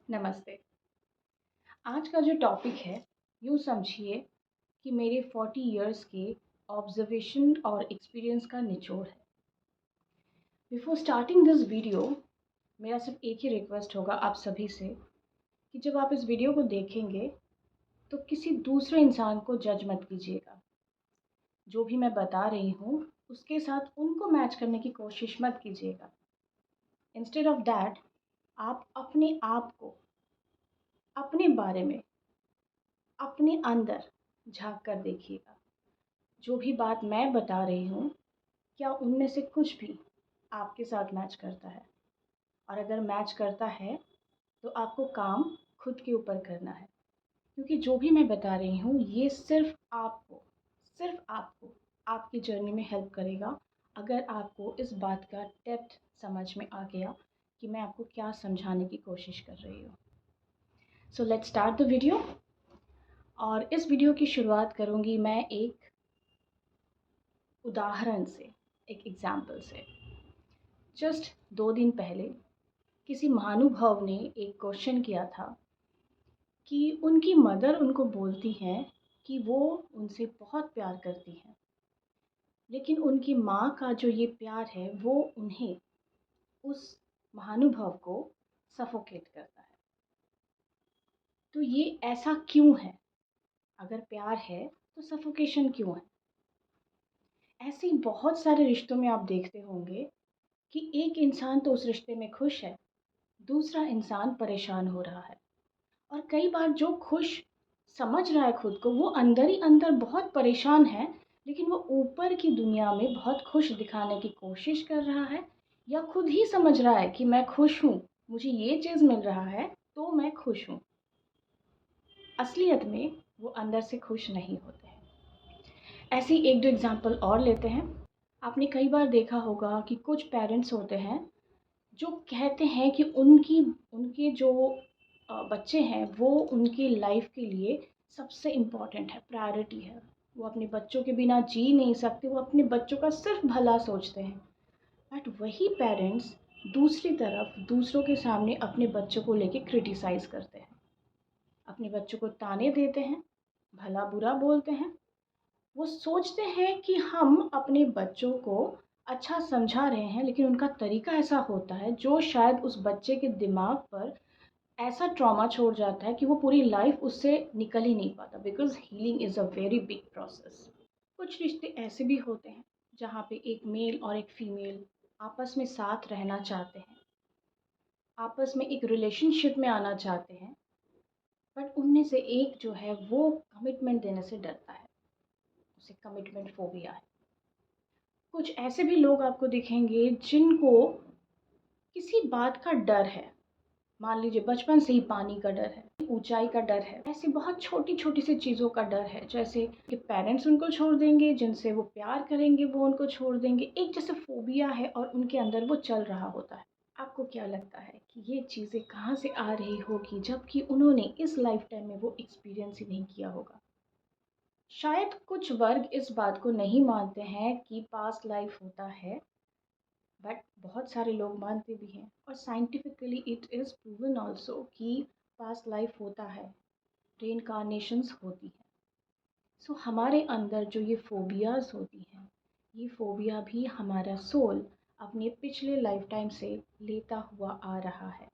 नमस्ते। आज का जो टॉपिक है, यूँ समझिए कि मेरे 40 इयर्स के ऑब्ज़र्वेशन और एक्सपीरियंस का निचोड़ है। बिफोर स्टार्टिंग दिस वीडियो, मेरा सिर्फ़ एक ही रिक्वेस्ट होगा आप सभी से कि जब आप इस वीडियो को देखेंगे, तो किसी दूसरे इंसान को जज मत कीजिएगा। जो भी मैं बता रही हूँ, उसके साथ उनको मैच करने की कोशिश मत कीजिएगा। इंस्टेड ऑफ दैट, आप अपने आप को, अपने बारे में, अपने अंदर झाँक कर देखिएगा। जो भी बात मैं बता रही हूँ, क्या उनमें से कुछ भी आपके साथ मैच करता है? और अगर मैच करता है, तो आपको काम खुद के ऊपर करना है। क्योंकि जो भी मैं बता रही हूँ, ये सिर्फ़ आपको आपकी जर्नी में हेल्प करेगा, अगर आपको इस बात का डेप्थ समझ में आ गया कि मैं आपको क्या समझाने की कोशिश कर रही हूँ। So let's start the video. और इस वीडियो की शुरुआत करूँगी मैं एक उदाहरण से, एक एग्ज़ाम्पल से। जस्ट 2 दिन पहले किसी महानुभाव ने एक क्वेश्चन किया था कि उनकी मदर उनको बोलती हैं कि वो उनसे बहुत प्यार करती हैं, लेकिन उनकी माँ का जो ये प्यार है वो उन्हें, उस महानुभाव को सफोकेट करता है। तो ये ऐसा क्यों है? अगर प्यार है तो सफोकेशन क्यों है? ऐसे ही बहुत सारे रिश्तों में आप देखते होंगे कि एक इंसान तो उस रिश्ते में खुश है, दूसरा इंसान परेशान हो रहा है। और कई बार जो खुश समझ रहा है खुद को, वो अंदर ही अंदर बहुत परेशान है, लेकिन वो ऊपर की दुनिया में बहुत खुश दिखाने की कोशिश कर रहा है, या खुद ही समझ रहा है कि मैं खुश हूँ, मुझे ये चीज़ मिल रहा है तो मैं खुश हूँ। असलियत में वो अंदर से खुश नहीं होते हैं। ऐसी एक दो एग्जांपल और लेते हैं। आपने कई बार देखा होगा कि कुछ पेरेंट्स होते हैं जो कहते हैं कि उनकी उनके जो बच्चे हैं वो उनकी लाइफ के लिए सबसे इम्पोर्टेंट है, प्रायोरिटी है। वो अपने बच्चों के बिना जी नहीं सकते, वो अपने बच्चों का सिर्फ भला सोचते हैं। बट वही पेरेंट्स दूसरी तरफ दूसरों के सामने अपने बच्चों को लेके क्रिटिसाइज़ करते हैं, अपने बच्चों को ताने देते हैं, भला बुरा बोलते हैं। वो सोचते हैं कि हम अपने बच्चों को अच्छा समझा रहे हैं, लेकिन उनका तरीका ऐसा होता है जो शायद उस बच्चे के दिमाग पर ऐसा ट्रॉमा छोड़ जाता है कि वो पूरी लाइफ उससे निकल ही नहीं पाता, because healing is a very big process. कुछ रिश्ते ऐसे भी होते हैं जहाँ पे एक मेल और एक फीमेल आपस में साथ रहना चाहते हैं, आपस में एक रिलेशनशिप में आना चाहते हैं, बट उनमें से एक जो है वो कमिटमेंट देने से डरता है, उसे कमिटमेंट फोबिया है। कुछ ऐसे भी लोग आपको दिखेंगे जिनको किसी बात का डर है। मान लीजिए बचपन से ही पानी का डर है, ऊंचाई का डर है, ऐसी बहुत छोटी छोटी सी चीज़ों का डर है, जैसे कि पेरेंट्स उनको छोड़ देंगे, जिनसे वो प्यार करेंगे वो उनको छोड़ देंगे। एक जैसे फोबिया है और उनके अंदर वो चल रहा होता है। आपको क्या लगता है कि ये चीज़ें कहाँ से आ रही होगी, जबकि उन्होंने इस लाइफ टाइम में वो एक्सपीरियंस ही नहीं किया होगा? शायद कुछ वर्ग इस बात को नहीं मानते हैं कि पास्ट लाइफ होता है, बट बहुत सारे लोग मानते भी हैं, और scientifically it is proven also कि पास्ट लाइफ होता है, रीइंकार्नेशंस होती हैं। सो हमारे अंदर जो ये फोबियाज़ होती हैं, ये फोबिया भी हमारा सोल अपने पिछले लाइफ टाइम से लेता हुआ आ रहा है।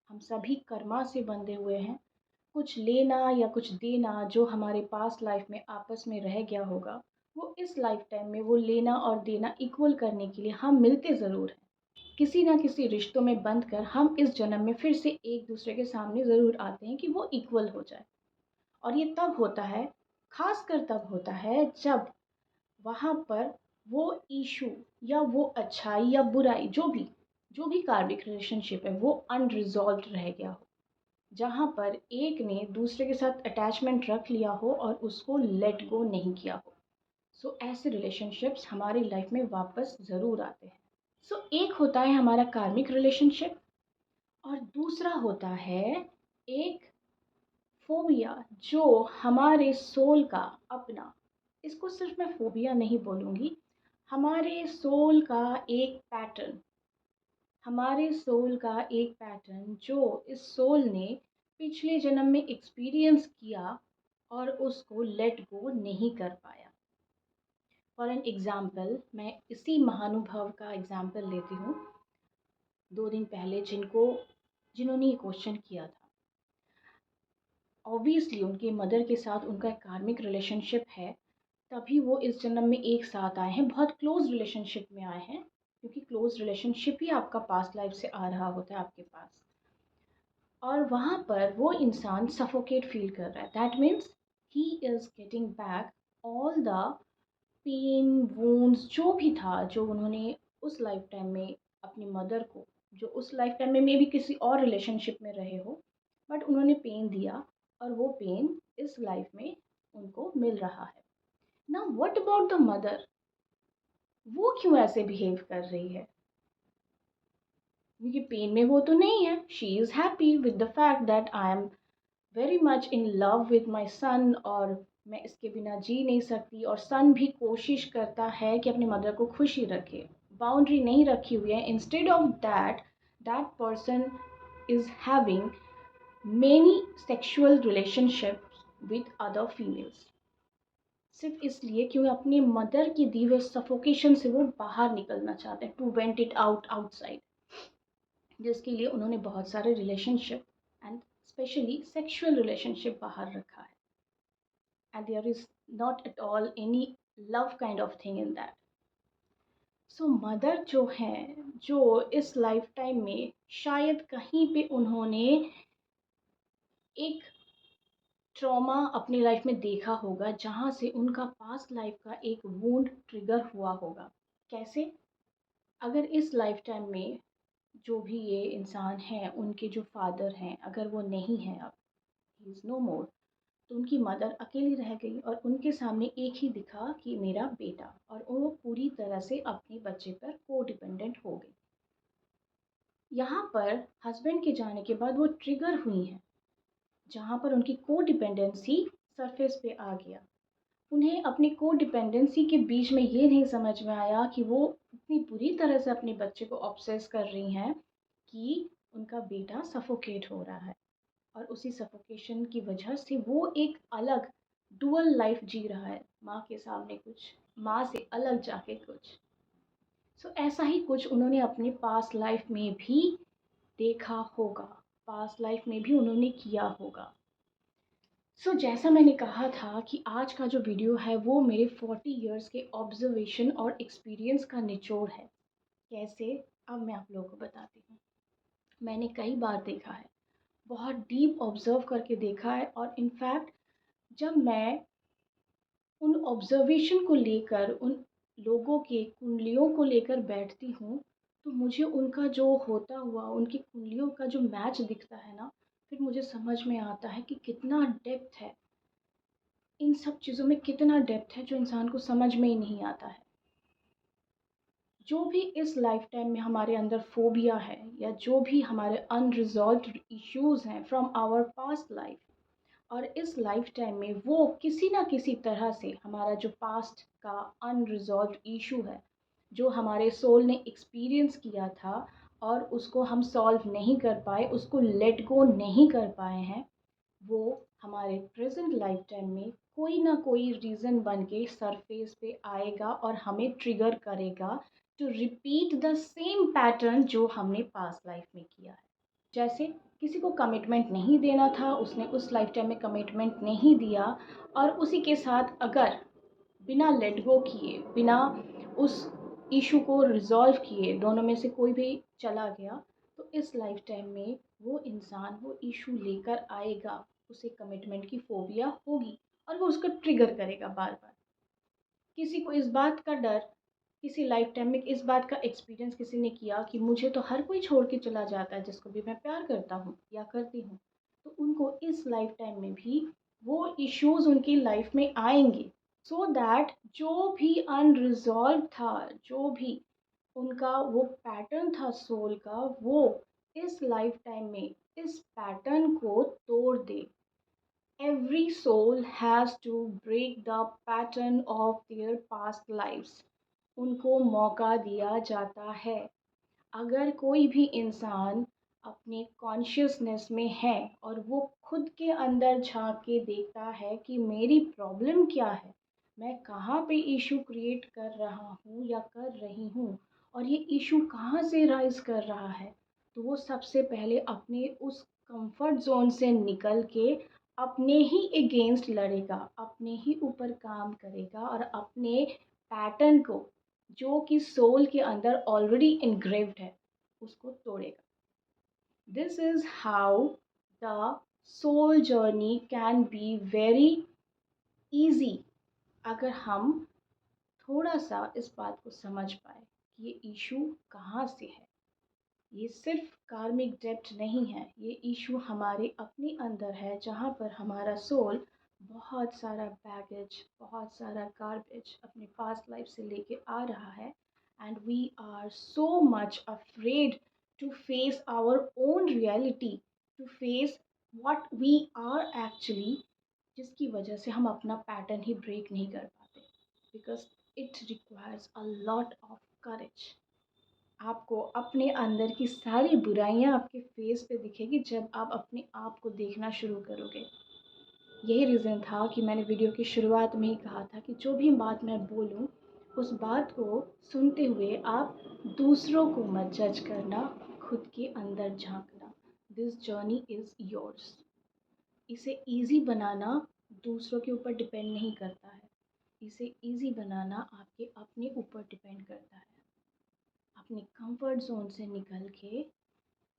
हम सभी कर्मा से बंधे हुए हैं। कुछ लेना या कुछ देना जो हमारे पास्ट लाइफ में आपस में रह गया होगा, वो इस लाइफ टाइम में वो लेना और देना इक्वल करने के लिए हम मिलते ज़रूर हैं। किसी ना किसी रिश्तों में बंध कर हम इस जन्म में फिर से एक दूसरे के सामने ज़रूर आते हैं कि वो इक्वल हो जाए। और ये तब होता है, खासकर तब होता है जब वहाँ पर वो इशू या वो अच्छाई या बुराई, जो भी कार्मिक रिलेशनशिप है, वो अनरिजॉल्व्ड रह गया हो, जहाँ पर एक ने दूसरे के साथ अटैचमेंट रख लिया हो और उसको लेट गो नहीं किया हो। सो ऐसे रिलेशनशिप्स हमारी लाइफ में वापस ज़रूर आते हैं। सो एक होता है हमारा कार्मिक रिलेशनशिप, और दूसरा होता है एक फोबिया जो हमारे सोल का अपना, इसको सिर्फ मैं फोबिया नहीं बोलूँगी, हमारे सोल का एक पैटर्न, हमारे सोल का एक पैटर्न जो इस सोल ने पिछले जन्म में एक्सपीरियंस किया और उसको लेट गो नहीं कर पाया। फॉर एन एग्ज़ाम्पल, मैं इसी महानुभव का एग्ज़ाम्पल लेती हूँ 2 दिन पहले जिन्होंने ये क्वेश्चन किया था। ऑब्वियसली उनके मदर के साथ उनका एक कार्मिक रिलेशनशिप है, तभी वो इस जन्म में एक साथ आए हैं, बहुत क्लोज़ रिलेशनशिप में आए हैं, क्योंकि क्लोज़ रिलेशनशिप ही आपका पास्ट लाइफ से आ रहा होता है आपके पास। और वहाँ पर वो इंसान सफोकेट फील कर रहा है। That means he is getting back all the pain wounds जो भी था, जो उन्होंने उस लाइफ टाइम में अपनी मदर को, जो उस लाइफ टाइम में मे बी किसी और रिलेशनशिप में रहे हो, बट उन्होंने पेन दिया और वो पेन इस लाइफ में उनको मिल रहा है। Now what about the mother? वो क्यों ऐसे बिहेव कर रही है? क्योंकि पेन में वो तो नहीं है। She is happy with the fact that I am very much in love with my son, और मैं इसके बिना जी नहीं सकती। और सन भी कोशिश करता है कि अपनी मदर को खुशी रखे, बाउंड्री नहीं रखी हुई है। Instead of that, that person is having many sexual relationships with other females, सिर्फ इसलिए कि वो अपनी मदर की दी हुई सफोकेशन से वो बाहर निकलना चाहते हैं, to vent it out outside, जिसके लिए उन्होंने बहुत सारे relationship and specially sexual relationship बाहर रखा है। And there is not at all any love kind of thing in that. So mother जो हैं, जो इस लाइफ टाइम में शायद कहीं पे उन्होंने एक ट्रॉमा अपनी लाइफ में देखा होगा, जहाँ से उनका पास्ट लाइफ का एक वुंड ट्रिगर हुआ होगा। कैसे? अगर इस लाइफ टाइम में जो भी ये इंसान हैं, उनके जो फादर हैं, अगर वो नहीं हैं अब, ही इज़ नो मोर, तो उनकी मदर अकेली रह गई और उनके सामने एक ही दिखा कि मेरा बेटा, और वो पूरी तरह से अपने बच्चे पर को डिपेंडेंट हो गई। यहाँ पर हस्बैंड के जाने के बाद वो ट्रिगर हुई हैं, जहाँ पर उनकी को डिपेंडेंसी सरफेस पे आ गया। उन्हें अपनी को डिपेंडेंसी के बीच में ये नहीं समझ में आया कि वो इतनी बुरी तरह से अपने बच्चे को ऑब्सेस कर रही हैं कि उनका बेटा सफोकेट हो रहा है, और उसी सफोकेशन की वजह से वो एक अलग डुअल लाइफ जी रहा है, माँ के सामने कुछ, माँ से अलग जाके कुछ। सो ऐसा ही कुछ उन्होंने अपने पास्ट लाइफ में भी देखा होगा, पास्ट लाइफ में भी उन्होंने किया होगा। जैसा मैंने कहा था कि आज का जो वीडियो है वो मेरे 40 इयर्स के ऑब्जर्वेशन और एक्सपीरियंस का निचोड़ है। कैसे? अब मैं आप लोगों को बताती हूँ। मैंने कई बार देखा है, बहुत डीप ऑब्ज़र्व करके देखा है, और इनफैक्ट जब मैं उन ऑब्ज़र्वेशन को लेकर, उन लोगों के कुंडलियों को लेकर बैठती हूँ, तो मुझे उनका जो होता हुआ, उनकी कुंडलियों का जो मैच दिखता है ना, फिर मुझे समझ में आता है कि कितना डेप्थ है इन सब चीज़ों में, कितना डेप्थ है जो इंसान को समझ में ही नहीं आता है। जो भी इस लाइफ टाइम में हमारे अंदर फोबिया है, या जो भी हमारे अनरिजॉल्व्ड इश्यूज़ हैं फ्रॉम आवर पास्ट लाइफ, और इस लाइफ टाइम में वो किसी ना किसी तरह से हमारा जो पास्ट का अनरिजॉल्व्ड इशू है, जो हमारे सोल ने एक्सपीरियंस किया था और उसको हम सॉल्व नहीं कर पाए, उसको लेट गो नहीं कर पाए हैं, वो हमारे प्रेजेंट लाइफ टाइम में कोई ना कोई रीज़न बन के सरफेस पे आएगा और हमें ट्रिगर करेगा to repeat the same pattern जो हमने पास्ट लाइफ में किया है। जैसे किसी को कमिटमेंट नहीं देना था, उसने उस लाइफ टाइम में कमिटमेंट नहीं दिया, और उसी के साथ अगर बिना लेट गो किए, बिना उस इशू को रिजॉल्व किए, दोनों में से कोई भी चला गया, तो इस लाइफ टाइम में वो इंसान वो इशू लेकर आएगा, उसे कमिटमेंट की फोबिया होगी और वो उसको ट्रिगर करेगा बार बार। किसी को इस बात का डर, किसी लाइफ टाइम में इस बात का एक्सपीरियंस किसी ने किया कि मुझे तो हर कोई छोड़ के चला जाता है जिसको भी मैं प्यार करता हूँ या करती हूँ, तो उनको इस लाइफ टाइम में भी वो इश्यूज उनकी लाइफ में आएंगे, सो दैट जो भी अनरिजॉल्व था, जो भी उनका वो पैटर्न था सोल का, वो इस लाइफ टाइम में इस पैटर्न को तोड़ दे। Every soul has to break the pattern of their past lives. उनको मौका दिया जाता है। अगर कोई भी इंसान अपने कॉन्शियसनेस में है और वो खुद के अंदर झांक के देखता है कि मेरी प्रॉब्लम क्या है, मैं कहाँ पे इशू क्रिएट कर रहा हूँ या कर रही हूँ और ये इशू कहाँ से राइज कर रहा है, तो वो सबसे पहले अपने उस कंफर्ट जोन से निकल के अपने ही अगेंस्ट लड़ेगा, अपने ही ऊपर काम करेगा और अपने पैटर्न को, जो कि सोल के अंदर ऑलरेडी इनग्रेव्ड है, उसको तोड़ेगा। This is how the soul journey can be very easy, अगर हम थोड़ा सा इस बात को समझ पाए कि ये इशू कहाँ से है। ये सिर्फ कार्मिक डेप्थ नहीं है, ये इशू हमारे अपने अंदर है, जहाँ पर हमारा सोल बहुत सारा बैगेज, बहुत सारा गार्बेज अपने पास्ट लाइफ से लेके आ रहा है, and we are so much afraid to face our own reality, to face what we are actually, जिसकी वजह से हम अपना पैटर्न ही ब्रेक नहीं कर पाते, because it requires a lot of courage. आपको अपने अंदर की सारी बुराइयां आपके फेस पे दिखेगी जब आप अपने आप को देखना शुरू करोगे। यही रीज़न था कि मैंने वीडियो की शुरुआत में ही कहा था कि जो भी बात मैं बोलूं, उस बात को सुनते हुए आप दूसरों को मत जज करना, खुद के अंदर झांकना। This journey is yours. इसे इजी बनाना दूसरों के ऊपर डिपेंड नहीं करता है, इसे इजी बनाना आपके अपने ऊपर डिपेंड करता है। अपने कंफर्ट जोन से निकल के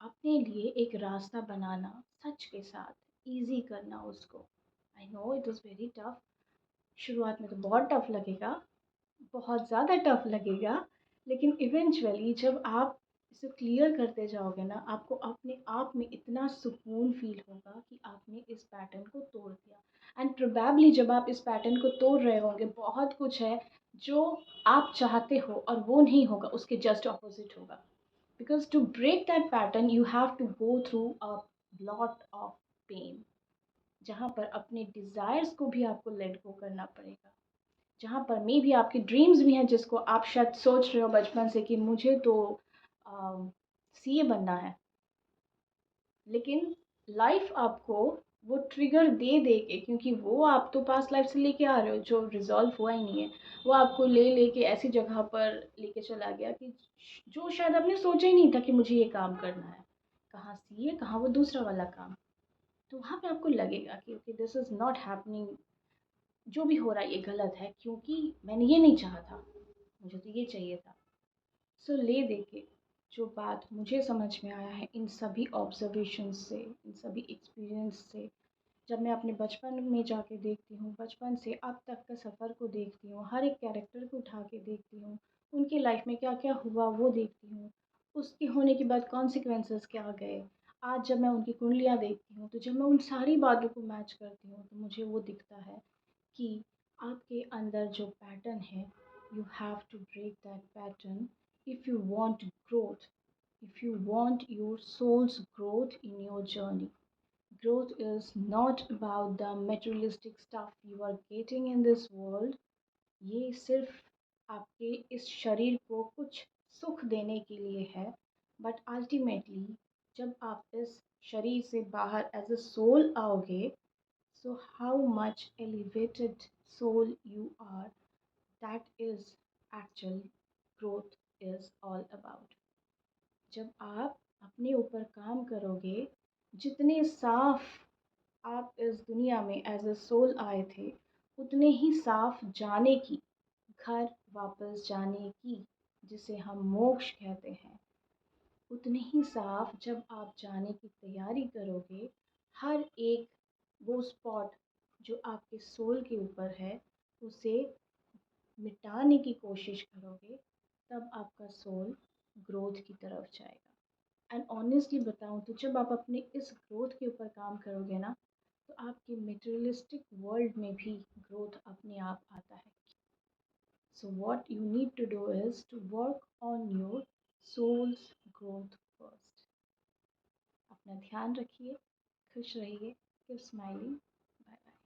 अपने लिए एक रास्ता बनाना, सच के साथ इजी करना उसको। I know it is very tough. शुरुआत में तो बहुत टफ लगेगा, बहुत ज़्यादा टफ लगेगा, लेकिन इवेंचुअली जब आप इसे क्लियर करते जाओगे ना, आपको अपने आप में इतना सुकून फील होगा कि आपने इस पैटर्न को तोड़ दिया। एंड प्रोबेबली जब आप इस पैटर्न को तोड़ रहे होंगे, बहुत कुछ है जो आप चाहते हो और वो नहीं होगा, उसके जस्ट ऑपोजिट होगा। Because to break that pattern, you have to go through a lot of pain, जहाँ पर अपने डिज़ायर्स को भी आपको लेट गो करना पड़ेगा, जहाँ पर मे भी आपके ड्रीम्स भी हैं जिसको आप शायद सोच रहे हो बचपन से कि मुझे तो सीए बनना है, लेकिन लाइफ आपको वो ट्रिगर दे दे के, क्योंकि वो आप तो पास्ट लाइफ से लेके आ रहे हो जो रिजॉल्व हुआ ही नहीं है, वो आपको ले लेके ऐसी जगह पर लेके चला गया कि जो शायद आपने सोचा ही नहीं था कि मुझे ये काम करना है। कहाँ सीए, कहाँ वो दूसरा वाला काम। तो वहाँ पे आपको लगेगा कि okay this is not happening, जो भी हो रहा है ये गलत है, क्योंकि मैंने ये नहीं चाहा था, मुझे तो ये चाहिए था। सो ले दे के जो बात मुझे समझ में आया है इन सभी ऑब्जर्वेशन से, इन सभी एक्सपीरियंस से, जब मैं अपने बचपन में जाके देखती हूँ, बचपन से अब तक का सफ़र को देखती हूँ, हर एक कैरेक्टर को उठा के देखती हूँ, उनकी लाइफ में क्या क्या हुआ वो देखती हूँ, उसके होने के बाद कॉन्सिक्वेंसेस क्या गए। आज जब मैं उनकी कुंडलियाँ देखती हूँ, तो जब मैं उन सारी बातों को मैच करती हूँ, तो मुझे वो दिखता है कि आपके अंदर जो पैटर्न है, you have to break that pattern if you want growth, if you want your soul's growth in your journey. Growth is not about the materialistic stuff you are getting in this world. ये सिर्फ आपके इस शरीर को कुछ सुख देने के लिए है, बट अल्टीमेटली जब आप इस शरीर से बाहर एज अ सोल आओगे, so how much elevated soul you are, that is actual growth is all about. जब आप अपने ऊपर काम करोगे, जितने साफ आप इस दुनिया में एज अ सोल आए थे, उतने ही साफ जाने की, घर वापस जाने की, जिसे हम मोक्ष कहते हैं, उतने ही साफ जब आप जाने की तैयारी करोगे, हर एक वो स्पॉट जो आपके सोल के ऊपर है, उसे मिटाने की कोशिश करोगे, तब आपका सोल ग्रोथ की तरफ जाएगा। एंड ऑनेस्टली बताऊँ तो जब आप अपने इस ग्रोथ के ऊपर काम करोगे ना, तो आपके मटेरियलिस्टिक वर्ल्ड में भी ग्रोथ अपने आप आता है। So what you need to do is to work on your soul's growth first. अपना ध्यान रखिए, खुश रहिए, कीप स्माइलिंग। Bye bye.